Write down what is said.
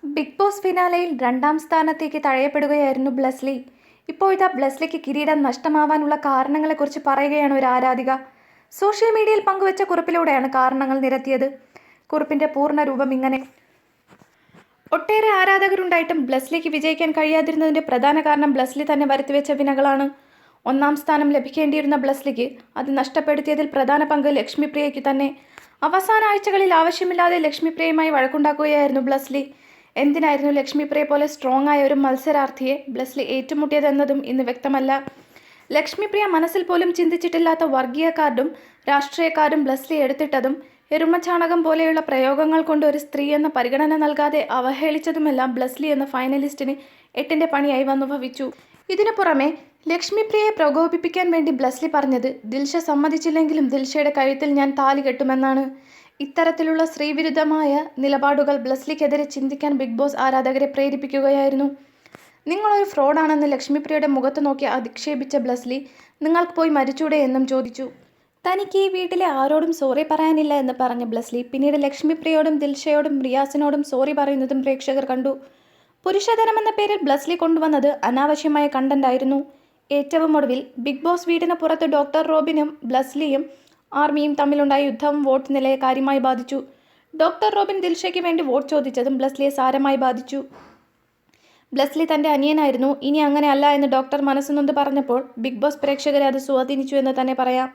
Big boss ഫിനാലെയിൽ രണ്ടാം സ്ഥാനത്തേക്ക് തഴയപ്പെടുകയായിരുന്നു ബ്ലെസ്ലി. ഇപ്പോഴിതാ ബ്ലെസ്ലിക്ക് കിരീടം നഷ്ടമാവാനുള്ള കാരണങ്ങളെക്കുറിച്ച് പറയുകയാണ് ഒരു ആരാധിക. സോഷ്യൽ മീഡിയയിൽ പങ്കുവച്ച കുറിപ്പിലൂടെയാണ് കാരണങ്ങൾ നിരത്തിയത്. കുറിപ്പിന്റെ പൂർണ്ണ രൂപം ഇങ്ങനെ: ഒട്ടേറെ ആരാധകരുണ്ടായിട്ടും ബ്ലെസ്ലിക്ക് വിജയിക്കാൻ കഴിയാതിരുന്നതിന്റെ പ്രധാന കാരണം ബ്ലെസ്ലി തന്നെ വരുത്തിവെച്ച വിനകളാണ്. ഒന്നാം സ്ഥാനം ലഭിക്കേണ്ടിയിരുന്ന ബ്ലെസ്ലിക്ക് അത് നഷ്ടപ്പെടുത്തിയതിൽ പ്രധാന പങ്ക് ലക്ഷ്മിപ്രിയയ്ക്ക് തന്നെ. അവസാന ആഴ്ചകളിൽ ആവശ്യമില്ലാതെ ലക്ഷ്മിപ്രിയയുമായി വഴക്കുണ്ടാക്കുകയായിരുന്നു ബ്ലെസ്ലി. എന്തിനായിരുന്നു ലക്ഷ്മിപ്രിയ പോലെ സ്ട്രോങ് ആയ ഒരു മത്സരാർത്ഥിയെ ബ്ലെസ്ലി ഏറ്റുമുട്ടിയതെന്നതും ഇന്ന് വ്യക്തമല്ല. ലക്ഷ്മിപ്രിയ മനസ്സിൽ പോലും ചിന്തിച്ചിട്ടില്ലാത്ത വർഗീയ കാർഡും രാഷ്ട്രീയ കാർഡും ബ്ലെസ്ലി എടുത്തിട്ടതും എരുമച്ചാണകം പോലെയുള്ള പ്രയോഗങ്ങൾ കൊണ്ട് ഒരു സ്ത്രീ എന്ന പരിഗണന നൽകാതെ അവഹേളിച്ചതുമെല്ലാം ബ്ലെസ്ലി എന്ന ഫൈനലിസ്റ്റിന് എട്ടിന്റെ പണിയായി വന്നു ഭവിച്ചു. ഇതിനു പുറമെ ലക്ഷ്മിപ്രിയയെ പ്രകോപിപ്പിക്കാൻ വേണ്ടി ബ്ലെസ്ലി പറഞ്ഞത് ദിൽഷ സമ്മതിച്ചില്ലെങ്കിലും ദിൽഷയുടെ കഴുത്തിൽ ഞാൻ താലി കെട്ടുമെന്നാണ്. ഇത്തരത്തിലുള്ള സ്ത്രീവിരുദ്ധമായ നിലപാടുകൾ ബ്ലെസ്ലിക്കെതിരെ ചിന്തിക്കാൻ ബിഗ് ബോസ് ആരാധകരെ പ്രേരിപ്പിക്കുകയായിരുന്നു. നിങ്ങളൊരു ഫ്രോഡാണെന്ന് ലക്ഷ്മിപ്രിയയുടെ മുഖത്ത് നോക്കി അധിക്ഷേപിച്ച ബ്ലെസ്ലി നിങ്ങൾക്ക് പോയി മരിച്ചൂടെ എന്നും ചോദിച്ചു. തനിക്ക് ഈ വീട്ടിലെ ആരോടും സോറി പറയാനില്ല എന്ന് പറഞ്ഞ ബ്ലെസ്ലി പിന്നീട് ലക്ഷ്മിപ്രിയയോടും ദിൽഷയോടും റിയാസിനോടും സോറി പറയുന്നതും പ്രേക്ഷകർ കണ്ടു. പുരുഷധനമെന്ന പേരിൽ ബ്ലെസ്ലി കൊണ്ടുവന്നത് അനാവശ്യമായ കണ്ടന്റായിരുന്നു. ഏറ്റവും ഒടുവിൽ ബിഗ് ബോസ് വീടിന് പുറത്ത് ഡോക്ടർ റോബിനും ബ്ലെസ്ലിയും ആർമിയും തമ്മിലുണ്ടായ യുദ്ധം വോട്ട് നിലയെ കാര്യമായി ബാധിച്ചു. ഡോക്ടർ റോബിൻ ദിൽഷയ്ക്ക് വേണ്ടി വോട്ട് ചോദിച്ചതും ബ്ലെസ്ലിയെ സാരമായി ബാധിച്ചു. ബ്ലെസ്ലി തന്റെ അനിയനായിരുന്നു, ഇനി അങ്ങനെ അല്ല എന്ന് ഡോക്ടർ മനസ്സുനൊന്ത് പറഞ്ഞപ്പോൾ ബിഗ് ബോസ് പ്രേക്ഷകരെ അത് സ്വാധീനിച്ചു എന്ന് തന്നെ പറയാം.